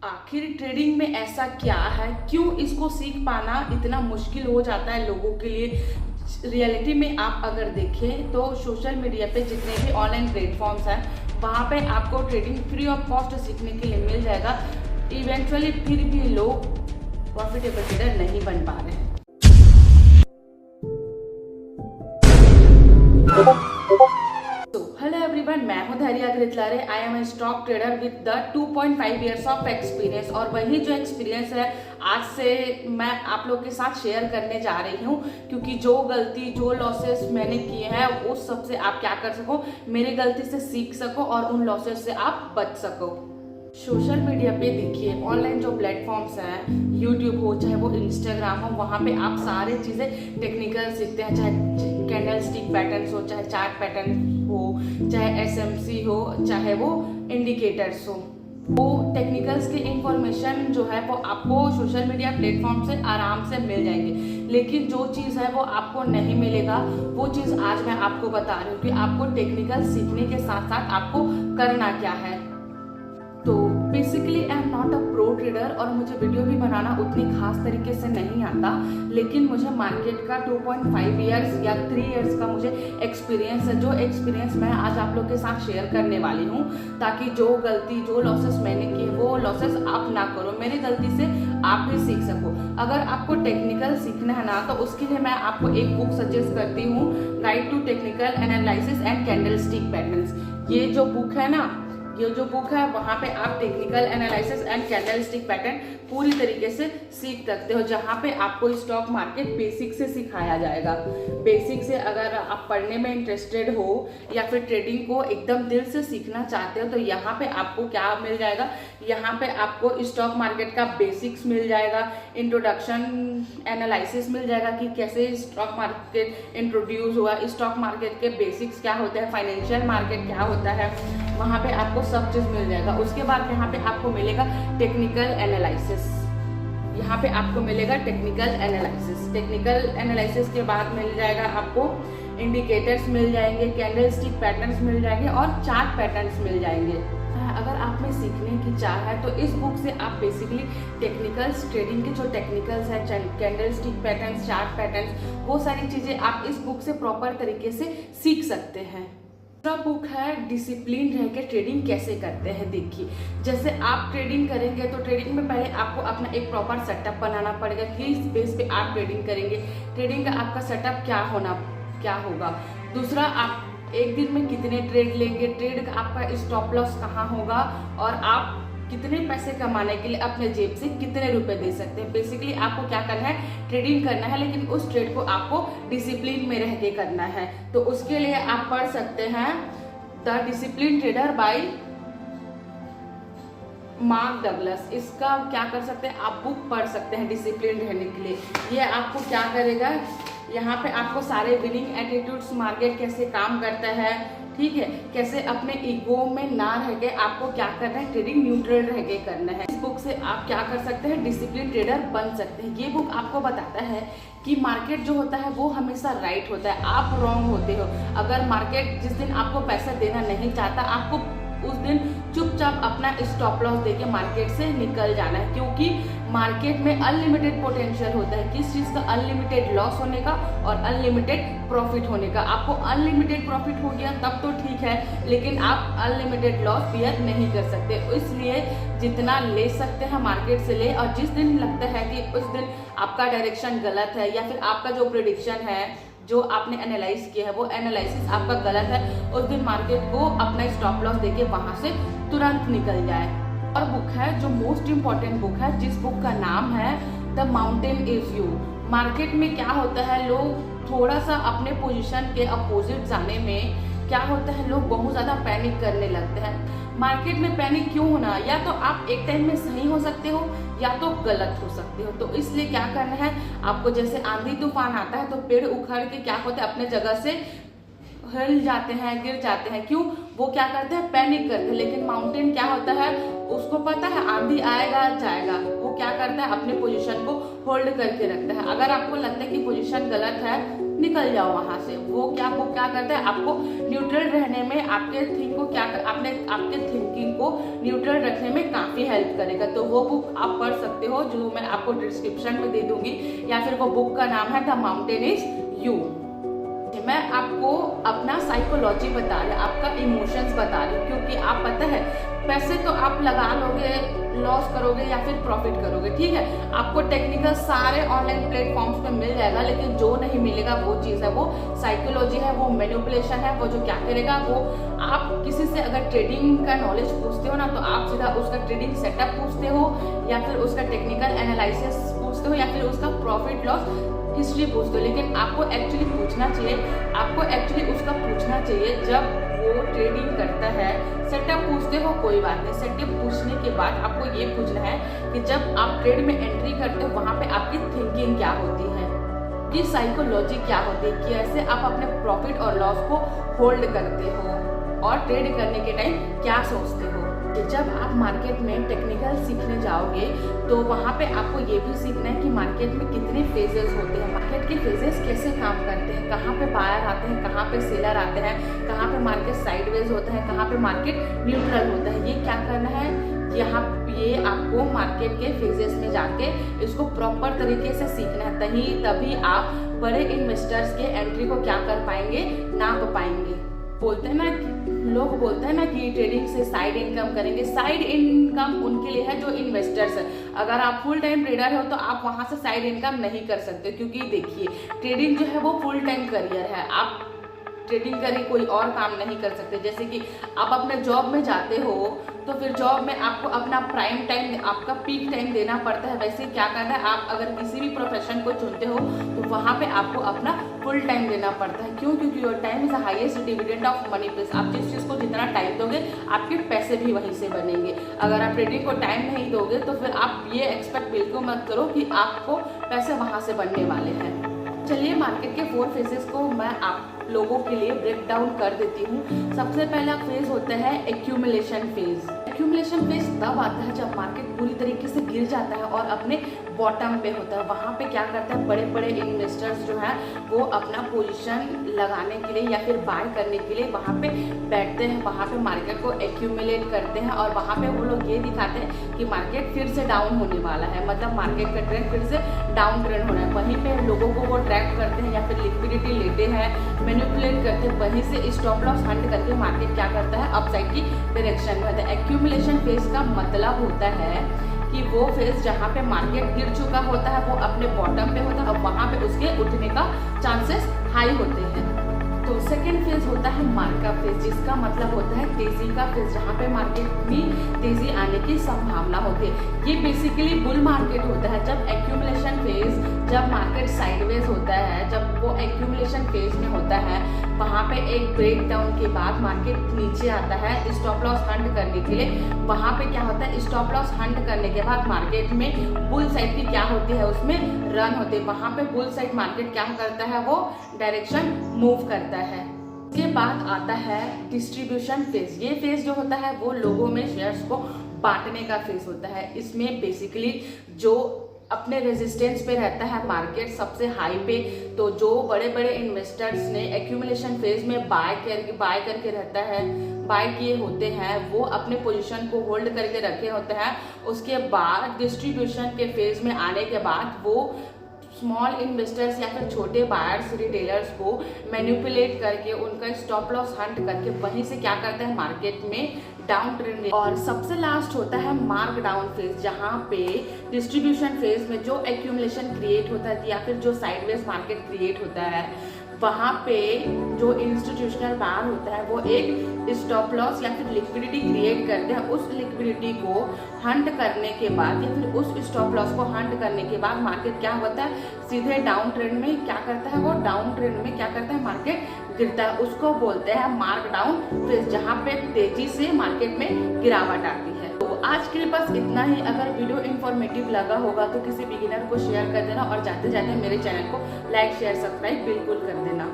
आखिर ट्रेडिंग में ऐसा क्या है, क्यों इसको सीख पाना इतना मुश्किल हो जाता है लोगों के लिए। रियलिटी में आप अगर देखें तो सोशल मीडिया पे जितने भी ऑनलाइन प्लेटफॉर्म्स हैं वहाँ पे आपको ट्रेडिंग फ्री ऑफ कॉस्ट सीखने के लिए मिल जाएगा। इवेंचुअली फिर भी लोग प्रॉफिटेबल ट्रेडर नहीं बन पा रहे हैं। हेलो एवरीवन, मैं हूं Dhairya Ghritlare. I am a stock trader with the 2.5 years of experience. और वही जो एक्सपीरियंस है आज से मैं आप लोग के साथ शेयर करने जा रही हूं, क्योंकि जो गलती जो लॉसेस मैंने किए हैं उस सब से आप क्या कर सको, मेरी गलती से सीख सको और उन लॉसेस से आप बच सको। सोशल मीडिया पे देखिए, ऑनलाइन जो प्लेटफॉर्म्स हैं, यूट्यूब हो चाहे वो इंस्टाग्राम हो, वहाँ पे आप सारी चीज़ें टेक्निकल सीखते हैं। चाहे कैंडल स्टिक पैटर्न्स हो, चाहे चार्ट पैटर्न हो, चाहे एसएमसी हो, चाहे वो इंडिकेटर्स हो, वो टेक्निकल्स की इंफॉर्मेशन जो है वो आपको सोशल मीडिया प्लेटफॉर्म से आराम से मिल जाएंगे। लेकिन जो चीज़ है वो आपको नहीं मिलेगा, वो चीज़ आज मैं आपको बता रही हूँ कि आपको टेक्निकल सीखने के साथ साथ आपको करना क्या है। तो basically I am not a pro trader और मुझे वीडियो भी बनाना उतनी खास तरीके से नहीं आता, लेकिन मुझे मार्केट का 2.5 इयर्स या 3 इयर्स का मुझे एक्सपीरियंस है। जो एक्सपीरियंस मैं आज आप लोग के साथ शेयर करने वाली हूँ, ताकि जो गलती जो लॉसेस मैंने किए वो लॉसेस आप ना करो, मेरी गलती से आप भी सीख सको। अगर आपको टेक्निकल सीखना है ना, तो उसके लिए मैं आपको एक बुक सजेस्ट करती हूँ, guide to technical analysis and candlestick patterns. ये जो बुक है ना, ये जो बुक है वहाँ पे आप technical analysis and candle stick pattern पूरी तरीके से सीख सकते हो, जहाँ पे आपको स्टॉक मार्केट बेसिक से सिखाया जाएगा। बेसिक से अगर आप पढ़ने में इंटरेस्टेड हो या फिर ट्रेडिंग को एकदम दिल से सीखना चाहते हो, तो यहाँ पे आपको क्या मिल जाएगा, यहाँ पे आपको स्टॉक मार्केट का बेसिक्स मिल जाएगा, इंट्रोडक्शन एनालिसिस मिल जाएगा कि कैसे स्टॉक मार्केट इंट्रोड्यूस हुआ, स्टॉक मार्केट के बेसिक्स क्या होते हैं, फाइनेंशियल मार्केट क्या होता है, वहाँ पे आपको सब चीज़ मिल जाएगा। उसके बाद यहाँ पे आपको मिलेगा टेक्निकल एनालिसिस। यहाँ पे आपको मिलेगा टेक्निकल एनालिसिस। टेक्निकल एनालिसिस के बाद मिल जाएगा आपको इंडिकेटर्स मिल जाएंगे, कैंडल स्टिक पैटर्न्स मिल जाएंगे और चार्ट पैटर्न्स मिल जाएंगे। अगर आप में सीखने की चाह है तो इस बुक से आप बेसिकली टेक्निकल्स, ट्रेडिंग के जो टेक्निकल्स हैं, candle stick patterns, chart patterns, वो सारी चीज़ें आप इस बुक से प्रॉपर तरीके से सीख सकते हैं। दूसरा बुक है डिसिप्लिन रह के ट्रेडिंग कैसे करते हैं। देखिए, जैसे आप ट्रेडिंग करेंगे तो ट्रेडिंग में पहले आपको अपना एक प्रॉपर सेटअप बनाना पड़ेगा, किस बेस पे आप ट्रेडिंग करेंगे, ट्रेडिंग का आपका सेटअप क्या होगा। दूसरा, आप एक दिन में कितने ट्रेड लेंगे, ट्रेड का आपका स्टॉप लॉस कहाँ होगा, और आप कितने पैसे कमाने के लिए अपने जेब से कितने रुपए दे सकते हैं। बेसिकली आपको क्या करना है, ट्रेडिंग करना है, लेकिन उस ट्रेड को आपको डिसिप्लिन में रह के करना है। तो उसके लिए आप पढ़ सकते हैं the discipline trader bye mark Douglas. इसका क्या कर सकते हैं, आप बुक पढ़ सकते हैं डिसिप्लिन रहने के लिए। ये आपको क्या करेगा, यहाँ पे आपको सारे विनिंग एटीट्यूड्स, मार्केट कैसे काम करता है, ठीक है, कैसे अपने ईगो में ना रह के आपको क्या करना है, ट्रेडिंग न्यूट्रल रह के करना है। इस बुक से आप क्या कर सकते हैं, डिसिप्लिन ट्रेडर बन सकते हैं। ये बुक आपको बताता है कि मार्केट जो होता है वो हमेशा राइट होता है, आप रॉन्ग होते हो। अगर मार्केट जिस दिन आपको पैसा देना नहीं चाहता, आपको उस दिन चुपचाप अपना स्टॉप लॉस देके मार्केट से निकल जाना है, क्योंकि मार्केट में अनलिमिटेड पोटेंशियल होता है। किस चीज़ का, अनलिमिटेड लॉस होने का और अनलिमिटेड प्रॉफिट होने का। आपको अनलिमिटेड प्रॉफिट हो गया तब तो ठीक है, लेकिन आप अनलिमिटेड लॉस बियर नहीं कर सकते। इसलिए जितना ले सकते हैं मार्केट से ले, और जिस दिन लगता है कि उस दिन आपका डायरेक्शन गलत है या फिर आपका जो प्रेडिक्शन है, जो आपने एनालाइज किया है, वो एनालिसिस आपका गलत है, उस दिन मार्केट को अपना स्टॉप लॉस देके वहां से तुरंत निकल जाए। और बुक है जो मोस्ट इम्पॉर्टेंट बुक है, जिस बुक का नाम है the mountain is you. Market में क्या होता है, लोग थोड़ा सा अपने पोजीशन के अपोजिट जाने में क्या होता है, लोग बहुत ज़्यादा पैनिक करने लगते हैं। मार्केट में पैनिक क्यों होना, या तो आप एक टाइम में सही हो सकते हो या तो गलत हो सकते हो। तो इसलिए क्या करना है आपको, जैसे आंधी तूफान आता है तो पेड़ उखड़ के क्या होता है, अपने जगह से हिल जाते हैं, गिर जाते हैं। क्यों, वो क्या करते हैं, पैनिक करते हैं। लेकिन माउंटेन क्या होता है, उसको पता है आंधी आएगा जाएगा, वो क्या करता है, अपने पोजीशन को होल्ड करके रखता है। अगर आपको लगता है कि पोजीशन गलत है, निकल जाओ वहां से। वो क्या करता है, आपको न्यूट्रल रहने में, आपके थिंकिंग को न्यूट्रल रखने में काफी हेल्प करेगा। तो वो बुक आप पढ़ सकते हो, जो मैं आपको डिस्क्रिप्शन में दे दूंगी, या फिर वो बुक का नाम है द माउंटेन इज यू। मैं आपको अपना साइकोलॉजी बता रही, आपका इमोशंस बता रही, क्योंकि आप पता है पैसे तो आप लगा लोगे, लॉस करोगे या फिर प्रॉफिट करोगे, ठीक है। आपको टेक्निकल सारे ऑनलाइन प्लेटफॉर्म्स पे मिल जाएगा, लेकिन जो नहीं मिलेगा वो चीज़ है, वो साइकोलॉजी है, वो मैनिपुलेशन है। वो जो क्या करेगा, वो आप किसी से अगर ट्रेडिंग का नॉलेज पूछते हो ना, तो आप सीधा उसका ट्रेडिंग सेटअप पूछते हो, या फिर उसका टेक्निकल एनालिसिस पूछते हो, या फिर उसका प्रॉफिट लॉस हिस्ट्री पूछते हो। लेकिन आपको एक्चुअली पूछना चाहिए, उसका पूछना चाहिए जब वो ट्रेडिंग करता है। सेटअप पूछते हो कोई बात नहीं, सेटअप पूछने के बाद आपको ये पूछना है कि जब आप ट्रेड में एंट्री करते हो वहाँ पे आपकी थिंकिंग क्या होती है, कि साइकोलॉजी क्या होती है, कैसे आप अपने प्रॉफिट और लॉस को होल्ड करते हो, और ट्रेड करने के टाइम क्या सोचते हो। जब आप मार्केट में टेक्निकल सीखने जाओगे तो वहाँ पे आपको ये भी सीखना है कि मार्केट में कितने फेजेस होते हैं, मार्केट के फेजेस कैसे काम करते हैं, कहाँ पे बायर आते हैं, कहाँ पे सेलर आते हैं, कहाँ पे मार्केट साइडवेज होता है, कहाँ पे मार्केट न्यूट्रल होता है। ये क्या करना है, ये आपको मार्केट के फेजेस में जाके इसको प्रॉपर तरीके से सीखना है, तभी आप बड़े इन्वेस्टर्स के एंट्री को क्या कर पाएंगे, नाप पाएंगे। लोग बोलते हैं ना कि ट्रेडिंग से साइड इनकम करेंगे। साइड इनकम उनके लिए है जो इन्वेस्टर्स है। अगर आप फुल टाइम ट्रेडर हो तो आप वहां से साइड इनकम नहीं कर सकते, क्योंकि देखिए ट्रेडिंग जो है वो फुल टाइम करियर है। आप ट्रेडिंग करके कोई और काम नहीं कर सकते। जैसे कि आप अपने जॉब में जाते हो तो फिर जॉब में आपको अपना प्राइम टाइम, आपका पीक टाइम देना पड़ता है। वैसे क्या करना है, आप अगर किसी भी प्रोफेशन को चुनते हो तो वहाँ पे आपको अपना फुल टाइम देना पड़ता है। क्यों? क्योंकि your time is the highest dividend of money place. आप जिस चीज़ को जितना टाइम दोगे आपके पैसे भी वहीं से बनेंगे। अगर आप ट्रेडिंग को टाइम नहीं दोगे तो फिर आप ये एक्सपेक्ट बिल्कुल मत करो कि आपको पैसे वहाँ से बनने वाले हैं। चलिए मार्केट के 4 फेजेस को मैं आप लोगों के लिए ब्रेक डाउन कर देती हूँ। सबसे पहला फेज होता है एक्यूमुलेशन फेज। एक्यूमुलेशन फेज तब आता है जब मार्केट पूरी तरीके से गिर जाता है और अपने बॉटम पे होता है। वहाँ पे क्या करता है, बड़े बड़े इन्वेस्टर्स जो हैं वो अपना पोजीशन लगाने के लिए या फिर बाय करने के लिए वहाँ पे बैठते हैं। वहाँ पे मार्केट को एक्यूमुलेट करते हैं और वहाँ पे वो लोग ये दिखाते हैं कि मार्केट फिर से डाउन होने वाला है, मतलब मार्केट का ट्रेंड फिर से डाउन ट्रेंड होना है। वहीं पे लोगों को वो ट्रैक करते हैं या फिर लिक्विडिटी लेते हैं, मैनिपुलेट करते हैं। वहीं से स्टॉप लॉस हंट करके मार्केट क्या करता है, अपसाइड की डायरेक्शन में होता है। एक्यूमुलेशन फेज का मतलब होता है कि वो फेज जहाँ पे मार्केट गिर चुका होता है, वो अपने बॉटम पे होता है, अब वहाँ पे उसके उठने का चांसेस हाई होते हैं। तो सेकेंड फेज होता है मार्कअप फेज, जिसका मतलब होता है तेजी का फेज, जहाँ पे मार्केट में तेजी आने की संभावना होती है। ये बेसिकली बुल मार्केट होता है। जब एक्यूमुलेशन फेज, जब मार्केट साइडवेज होता है, जब वो एक्यूमुलेशन फेज में होता है, वहाँ पे एक ब्रेक डाउन के बाद मार्केट नीचे आता है स्टॉप लॉस हंट करने के लिए। वहाँ पे क्या होता है, स्टॉप लॉस हंट करने के बाद मार्केट में बुल साइड की क्या होती है, उसमें रन होते हैं। वहाँ पे बुल साइड मार्केट क्या करता है, वो डायरेक्शन मूव करता है। इसके बाद आता है डिस्ट्रीब्यूशन फेज। ये फेज जो होता है वो लोगों में शेयर्स को बांटने का फेज होता है। इसमें बेसिकली जो अपने रेजिस्टेंस पे रहता है मार्केट सबसे हाई पे, तो जो बड़े बड़े इन्वेस्टर्स ने एक्यूमुलेशन फेज में बाय करके रहता है, बाय किए होते हैं, वो अपने पोजीशन को होल्ड करके रखे होते हैं। उसके बाद डिस्ट्रीब्यूशन के फेज में आने के बाद वो स्मॉल इन्वेस्टर्स या फिर छोटे बायर्स, रिटेलर्स को मैनिपुलेट करके उनका स्टॉप लॉस हंट करके वहीं से क्या करता है, मार्केट में डाउन ट्रेंड। और सबसे लास्ट होता है मार्क डाउन फेज, जहाँ पे डिस्ट्रीब्यूशन फेज में जो एक्यूमुलेशन क्रिएट होता है या फिर जो साइडवेज मार्केट क्रिएट होता है, वहाँ पे जो इंस्टीट्यूशनल बायर होता है वो एक स्टॉप लॉस या फिर लिक्विडिटी क्रिएट करते हैं। उस लिक्विडिटी को हंट करने के बाद या फिर उस स्टॉप लॉस को हंट करने के बाद मार्केट क्या होता है, सीधे डाउन ट्रेंड में क्या करता है, वो डाउन ट्रेंड में क्या करता है, मार्केट गिरता है। उसको बोलते हैं मार्क डाउन फेज, जहाँ पे तेजी से मार्केट में गिरावट आती है। तो आज के लिए बस इतना ही। अगर वीडियो इन्फॉर्मेटिव लगा होगा तो किसी बिगिनर को शेयर कर देना और जाते जाते मेरे चैनल को लाइक शेयर सब्सक्राइब बिल्कुल कर देना।